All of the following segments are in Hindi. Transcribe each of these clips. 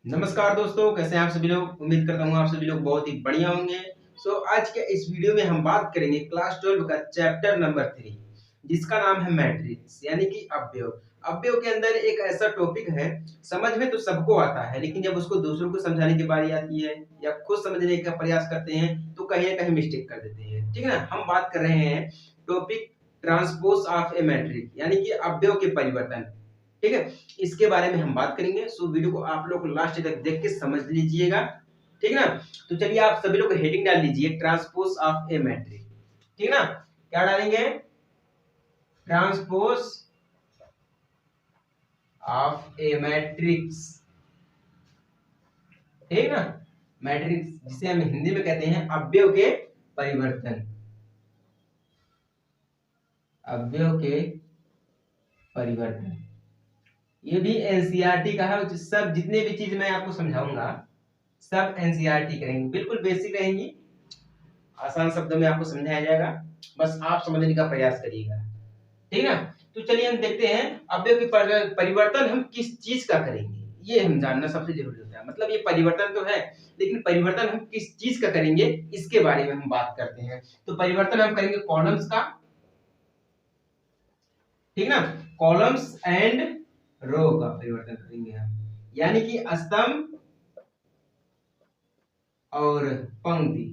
नमस्कार दोस्तों, कैसे हैं आप सभी लोग। उम्मीद करता हूँ आप सभी लोग बहुत ही बढ़िया होंगे। आज के इस वीडियो में हम बात करेंगे क्लास 12 का चैप्टर नंबर 3, जिसका नाम है मैट्रिक्स यानी कि अवयव। अवयव के अंदर एक ऐसा टॉपिक है, समझ में तो सबको आता है, लेकिन जब उसको दूसरों को समझाने की बारी आती है या खुद समझने का प्रयास करते हैं तो कहीं ना कहीं मिस्टेक कर देते हैं। ठीक है ना। हम बात कर रहे हैं topic transpose of a matrix यानी कि अवयव के परिवर्तन। ठीक है, इसके बारे में हम बात करेंगे। वीडियो को आप लोग लास्ट तक देख के समझ लीजिएगा। ठीक है ना। तो चलिए आप सभी लोग हेडिंग डाल लीजिए, ट्रांसपोज ऑफ ए मैट्रिक। ठीक है ना। क्या डालेंगे? Transpose of A matrix. ठीक ना। मैट्रिक्स जिसे हम हिंदी में कहते हैं अवयव के परिवर्तन। अवयव के परिवर्तन ये भी एनसीईआरटी का है। सब जितने भी चीज मैं आपको समझाऊंगा सब एनसीईआरटी करेंगे, बिल्कुल बेसिक रहेंगी, आसान शब्दों में आपको समझाया जाएगा। बस आप समझने का प्रयास करिएगा। ठीक है। तो चलिए हम देखते हैं अवयव के परिवर्तन हम किस चीज का करेंगे, ये हम जानना सबसे जरूरी होता है। मतलब ये परिवर्तन तो है, लेकिन परिवर्तन हम किस चीज का करेंगे इसके बारे में हम बात करते हैं। तो परिवर्तन हम करेंगे कॉलम्स का। ठीक ना। कॉलम्स एंड रो का परिवर्तन करेंगे हम, यानी कि स्तंभ और पंक्ति।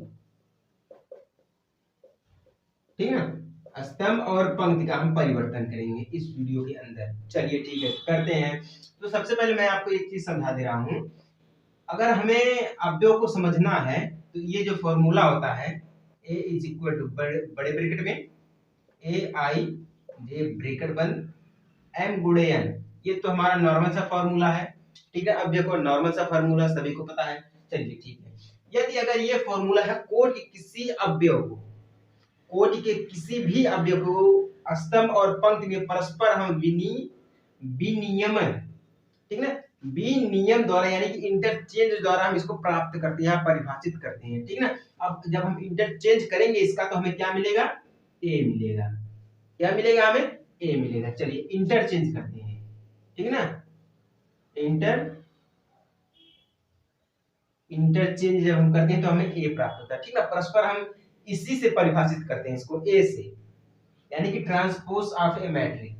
ठीक है ना। स्तंभ और पंक्ति का हम परिवर्तन करेंगे इस वीडियो के अंदर। चलिए ठीक है, करते हैं। तो सबसे पहले मैं आपको एक चीज समझा दे रहा हूं। अगर हमें अवयव को समझना है तो ये जो फॉर्मूला होता है ए इज इक्वल टू बड़े ब्रैकेट में ए आई जे ब्रैकेट बंद एम गुणे एन, ये तो हमारा नॉर्मल सा फॉर्मूला है। ठीक है। अब देखो नॉर्मल सा फॉर्मूला सभी को पता है। चलिए ठीक है। यदि अगर ये फॉर्मूला है कोटि के किसी अवयव को, कोटि के किसी भी अवयव को स्तंभ और पंक्ति में परस्पर हम विनियमन, ठीक ना, विनियम द्वारा यानी कि इंटरचेंज द्वारा हम इसको प्राप्त करते हैं, परिभाषित करते हैं। ठीक ना। अब जब हम इंटरचेंज करेंगे इसका तो हमें क्या मिलेगा? ए मिलेगा। क्या मिलेगा हमें? ए मिलेगा। चलिए इंटरचेंज करते हैं। ठीक है ना। इंटरचेंज जब हम करते हैं तो हमें ए प्राप्त होता है। ठीक ना। परस्पर हम इसी से परिभाषित करते हैं इसको, ए से, यानी कि ट्रांसपोज ऑफ ए मैट्रिक।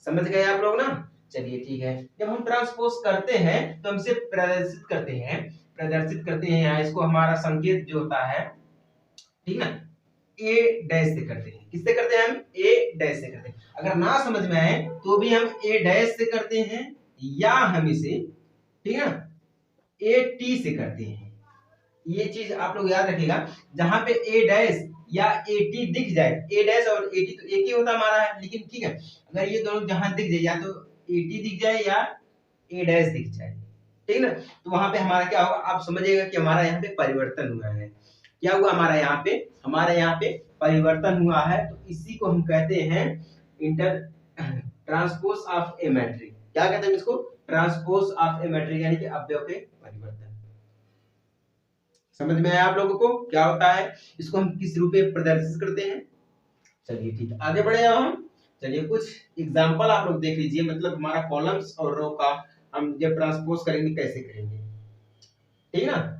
समझ गए आप लोग ना। चलिए ठीक है। जब हम ट्रांसपोज करते हैं तो हमसे प्रदर्शित करते हैं यहाँ इसको, हमारा संकेत जो होता है, ठीक ना, ए डैश से करते हैं। किससे करते हैं? हम ए डैश से करते हैं। अगर ना समझ में आए तो भी हम ए डैश से करते हैं, या हम इसे, ठीक है ना, ए टी से करते हैं। ये चीज आप लोग याद रखिएगा। जहां पे ए डैश या ए टी दिख जाए, ए डैश और ए टी तो एक ही होता हमारा है, लेकिन ठीक है, अगर ये दोनों जहां दिख जाए, या तो ए टी दिख जाए या ए डैश दिख जाए, ठीक ना, तो वहां पे हमारा क्या होगा आप समझिएगा कि हमारा यहाँ पे परिवर्तन हुआ है। क्या हुआ हमारे यहाँ पे परिवर्तन हुआ है। तो इसी को हम कहते हैं inter transpose of a matrix. क्या कहते हैं इसको? ट्रांसपोज ऑफ ए मैट्रिक, यानी कि अवयव के परिवर्तन। समझ में आया आप लोगों को क्या होता है? इसको हम किस रूप में प्रदर्शित करते हैं। चलिए ठीक है, आगे बढ़े हम। चलिए कुछ एग्जांपल आप लोग देख लीजिए, मतलब हमारा कॉलम्स और रो का हम जब ट्रांसपोज करेंगे कैसे करेंगे। ठीक है ना।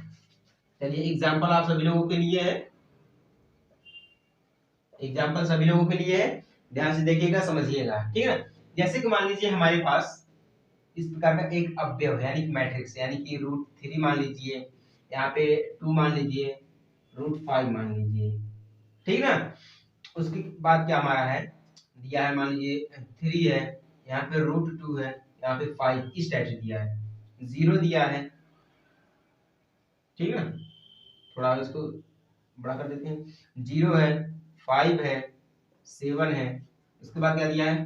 चलिए एग्जांपल आप सभी लोगों के लिए है, एग्जांपल सभी लोगों के लिए है, ध्यान से देखिएगा, समझिएगा। ठीक है ना। जैसे कि मान लीजिए हमारे पास इस प्रकार का एक अवयव है, यानी कि मैट्रिक्स, यानी कि √3 मान लीजिए, यहाँ पे 2 मान लीजिए, √5 मान लीजिए। ठीक ना। उसके बाद क्या हमारा है दिया है, मान लीजिए 3 है, यहाँ पे √2 है, यहाँ पे 5, इस टाइप से दिया है, 0 दिया है। ठीक है ना। थोड़ा इसको बड़ा कर देते हैं। 0 है, 5 है, 7 है, उसके बाद क्या दिया है?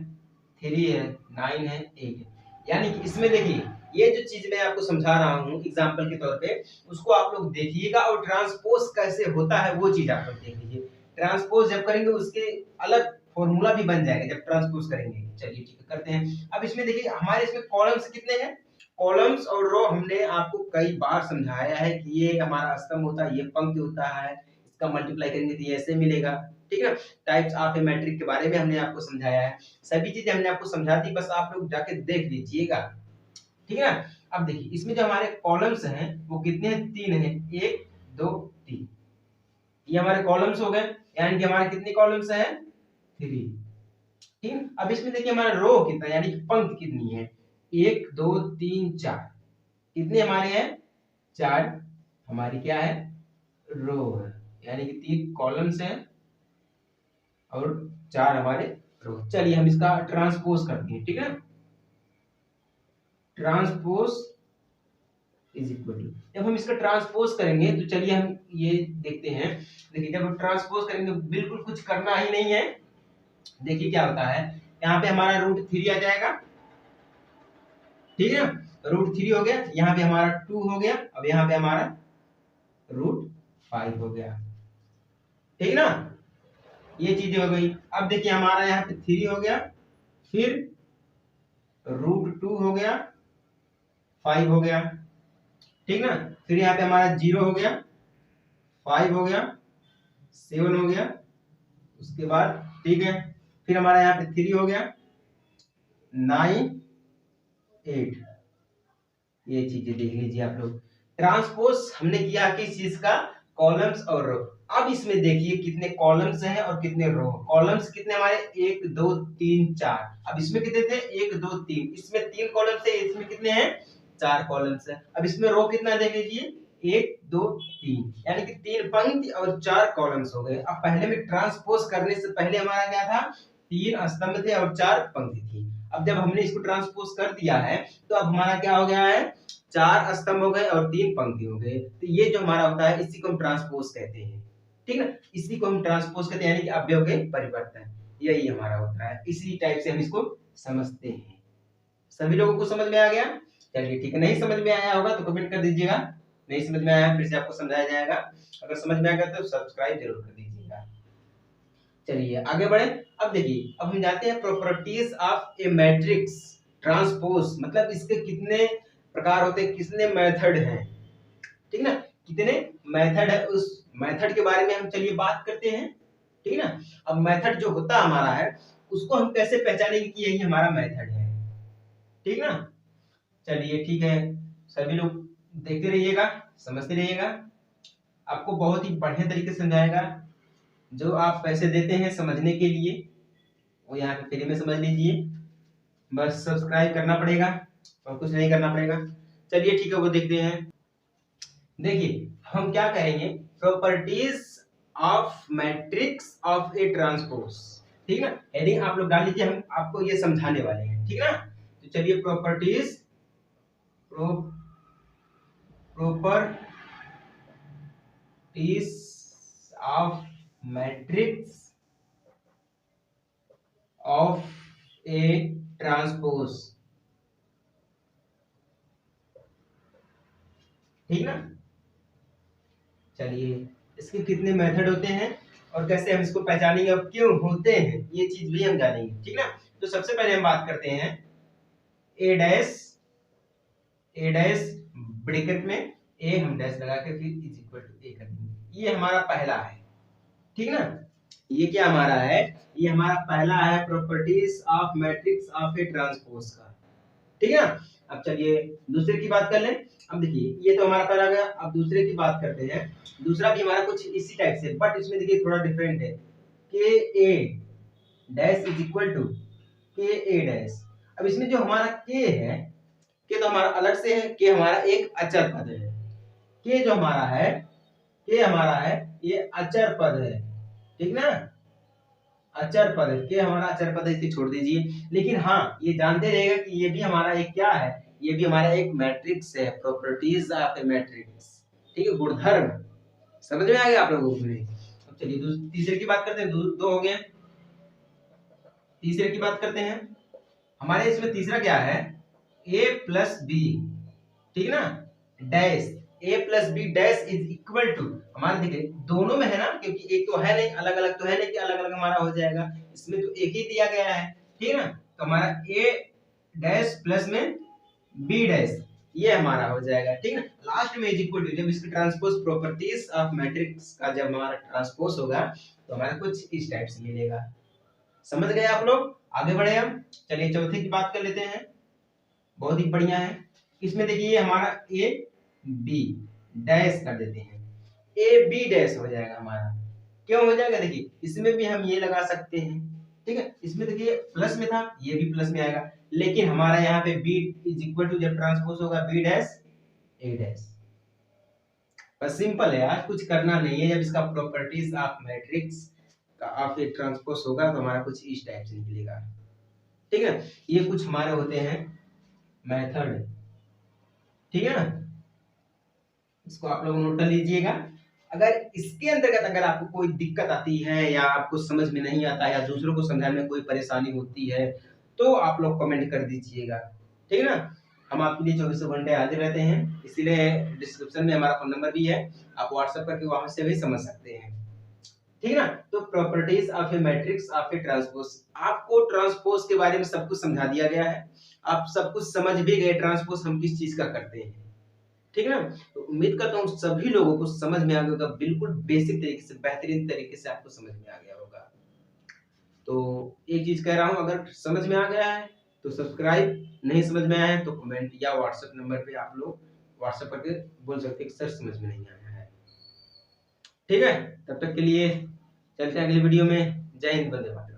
3 है, 9 है, 8 है। यानी कि इसमें देखिए ये जो चीज मैं आपको समझा रहा हूँ एग्जाम्पल के तौर पे, उसको आप लोग देखिएगा, और ट्रांसपोज कैसे होता है वो चीज आप लोग देख लीजिए। ट्रांसपोज जब करेंगे उसके अलग फॉर्मूला भी बन जाएगा जब ट्रांसपोज करेंगे। चलिए ठीक है, करते हैं। अब इसमें देखिए हमारे इसमें कॉलम्स कितने हैं? कॉलम्स और रो हमने आपको कई बार समझाया है कि ये हमारा स्तंभ होता है, ये पंक्ति होता है, इसका मल्टीप्लाई करेंगे तो ये ऐसे मिलेगा। ठीक है। टाइप्स ऑफ ए मैट्रिक के बारे में हमने आपको समझाया है, सभी चीजें हमने आपको समझा दी, बस आप लोग जाके देख लीजिएगा। ठीक है ना। अब देखिए इसमें जो हमारे कॉलम्स हैं वो कितने हैं, 3 हैं, 1 2 3। ये हमारे कॉलम्स हो गए, यानी कि हमारे कितने कॉलम्स हैं, 3। ठीक, अब इसमें देखिए हमारा रो कितना है, यानी कि पंक्ति कितनी है, 1 2 3 4। कितने हमारे हैं, 4 हमारी क्या है, रो है, यानी कि 3 कॉलम्स हैं और 4 हमारे रो। चलिए हम इसका ट्रांसपोज करते हैं, ठीक है। ट्रांसपोज इज इक्वल टू, जब हम इसका ट्रांसपोज करेंगे तो चलिए हम ये देखते हैं। देखिए जब हम ट्रांसपोज करेंगे बिल्कुल कुछ करना ही नहीं है। देखिए क्या होता है, यहाँ पे हमारा √3 आ जाएगा, ठीक है, √3 हो गया, यहाँ पे हमारा 2 हो गया, अब यहाँ पे हमारा √5 हो गया, ठीक ना, ये चीजें हो गई। अब देखिए हमारा यहाँ पे 3 हो गया, फिर √2 हो गया, 5 हो गया, ठीक ना, फिर यहाँ पे हमारा 0 हो गया, 5 हो गया, 7 हो गया, उसके बाद ठीक है, फिर हमारा यहाँ पे 3 हो गया, 9 8। ये चीजें देख लीजिए आप लोग। ट्रांसपोज हमने किया किस चीज का, कॉलम्स और रो। अब इसमें देखिए कितने कॉलम्स हैं और कितने रो। कॉलम्स कितने हमारे, 1 2 3 4। अब इसमें कितने थे, 1 2 3, इसमें 3 कॉलम्स है, इसमें कितने हैं, 4 कॉलम्स है। अब इसमें रो कितना देख लीजिए, 1 2 3, यानी कि 3 पंक्ति और 4 कॉलम्स हो गए। अब पहले में ट्रांसपोज करने से पहले हमारा क्या था, 3 स्तंभ थे और 4 पंक्ति थी। अब जब हमने इसको ट्रांसपोज कर दिया है तो अब हमारा क्या हो गया है, 4 स्तंभ हो गए और 3 पंक्ति हो गए। तो ये जो हमारा होता है इसी को हम ट्रांसपोज कहते हैं, ठीक है, इसी को हम ट्रांसपोज कहते हैं, यानी कि अवयव के परिवर्तन, यही हमारा होता है। इसी टाइप से हम इसको समझते हैं। सभी लोगों को समझ में आ गया, चलिए ठीक है। नहीं समझ में आया होगा तो कमेंट कर दीजिएगा, नहीं समझ में आया फिर से आपको समझाया जाएगा। अगर समझ में आ गया तो सब्सक्राइब जरूर कर दीजिएगा। चलिए आगे बढ़े। अब देखिए अब हम जाते हैं properties of A matrix transpose, मतलब इसके कितने प्रकार होते हैं, कितने मेथड हैं, ठीक ना, कितने मेथड है, उस मेथड के बारे में हम चलिए बात करते हैं, ठीक ना। अब मेथड जो होता हमारा है उसको हम कैसे पहचानेंगे कि यही हमारा मेथड है, ठीक ना। चलिए ठीक है, सभी लोग देखते रहिएगा, समझते रहिएगा, आपको बहुत ही बढ़िया तरीके से समझाएगा। जो आप पैसे देते हैं समझने के लिए वो यहाँ पे फ्री में समझ लीजिए, बस सब्सक्राइब करना पड़ेगा और कुछ नहीं करना पड़ेगा। चलिए ठीक है, वो देखते हैं। देखिए हम क्या करेंगे, properties of matrix of A transpose, ठीक ना, हेडिंग आप लोग डाल लीजिए, हम आपको ये समझाने वाले हैं, ठीक ना। तो चलिए properties of matrix of A transpose, ठीक ना। चलिए इसके कितने मेथड होते हैं और कैसे हम इसको पहचानेंगे और क्यों होते हैं, ये चीज भी हम जानेंगे, ठीक ना। तो सबसे पहले हम बात करते हैं ए डैश ब्रैकेट में ए हम डैश लगा के फिर इज इक्वल टू ए कर देंगे, ये हमारा पहला है, ठीक ना। ये क्या हमारा है, ये हमारा पहला है properties of matrix of A transpose का, ठीक है। अब चलिए दूसरे की बात कर लें। अब देखिए ये तो हमारा पहला गया, अब दूसरे की बात करते हैं। दूसरा भी हमारा कुछ इसी टाइप से, बट इसमें देखिए थोड़ा डिफरेंट है, के ए डैश इज इक्वल टू के ए डैश। अब इसमें जो हमारा के है, के तो हमारा अलग से है, के हमारा एक अचर पद है, के जो हमारा है, के हमारा है ये अचर पद है, ठीक ना, अचर पद है, के हमारा अचर पद है, इसे छोड़ दीजिए। लेकिन हाँ ये जानते रहिएगा कि ये भी हमारा एक क्या है, ये भी हमारा एक मैट्रिक्स है, प्रॉपर्टीज ऑफ ए मैट्रिक्स, ठीक है, गुणधर्म। समझ में आ गया आप लोगों को। अब चलिए तीसरे की बात करते हैं, दो हो गए, तीसरे की बात करते हैं। हमारे इसमें तीसरा क्या है, a प्लस बी, ठीक ना, dash a plus B dash is equal to, हमारे देखिए दोनों में है ना, क्योंकि एक तो है नहीं, अलग अलग तो है नहीं कि अलग अलग हमारा हो जाएगा, इसमें तो एक ही दिया गया है, ठीक ना। तो हमारा a डैश प्लस में b डैश ये हमारा हो जाएगा, ठीक ना। लास्ट में इज इक्वल टू, जब इसकी ट्रांसपोज प्रॉपर्टीज ऑफ मैट्रिक्स का जब हमारा ट्रांसपोज होगा तो हमारा कुछ इस टाइप से मिलेगा। समझ गए आप लोग, आगे बढ़े हम। चलिए चौथे की बात कर लेते हैं, बहुत ही बढ़िया है। इसमें देखिए हमारा ए बी डैश कर देते हैं, ए बी डैश हो जाएगा हमारा। क्यों हो जाएगा, देखिए इसमें भी हम ये लगा सकते हैं, ठीक है। इसमें देखिए प्लस में था, ये भी प्लस में आएगा, लेकिन हमारा यहाँ पे बी इज इक्वल टू जब ट्रांसपोज होगा बी डैश ए डैश। बस सिंपल है यार, कुछ करना नहीं है। जब इसका प्रॉपर्टीज ऑफ मैट्रिक्स का ऑफ ए ट्रांसपोज होगा तो हमारा कुछ इस टाइप से निकलेगा, ठीक है। ये कुछ हमारे होते हैं मेथड, ठीक है ना। इसको आप लोग नोट कर लीजिएगा। अगर इसके अंतर्गत अगर आपको कोई दिक्कत आती है या आपको समझ में नहीं आता या दूसरों को समझाने में कोई परेशानी होती है तो आप लोग कमेंट कर दीजिएगा, ठीक है ना। हम आपके लिए 24 घंटे हाजिर रहते हैं, इसीलिए डिस्क्रिप्शन में हमारा फोन नंबर भी है, आप व्हाट्सएप करके वहां से भी समझ सकते हैं, ठीक है ना। तो properties of A matrix of A transpose, आपको ट्रांसपोज के बारे में सब कुछ समझा दिया गया है, आप सब कुछ समझ भी गए ट्रांसपोज हम किस चीज का करते हैं, ठीक है ना। तो उम्मीद करता हूँ सभी लोगों को समझ में आ गया होगा, बिल्कुल बेसिक तरीके से बेहतरीन तरीके से आपको समझ में आ गया होगा। तो एक चीज कह रहा हूँ, अगर समझ में आ गया है तो सब्सक्राइब, नहीं समझ में आया है तो कमेंट या व्हाट्सएप नंबर पे आप लोग व्हाट्सएप करके बोल सकते हैं कि सर समझ में नहीं आया है, ठीक है। तब तक के लिए चलते हैं अगली वीडियो में। जय हिंद, वंदे मातरम।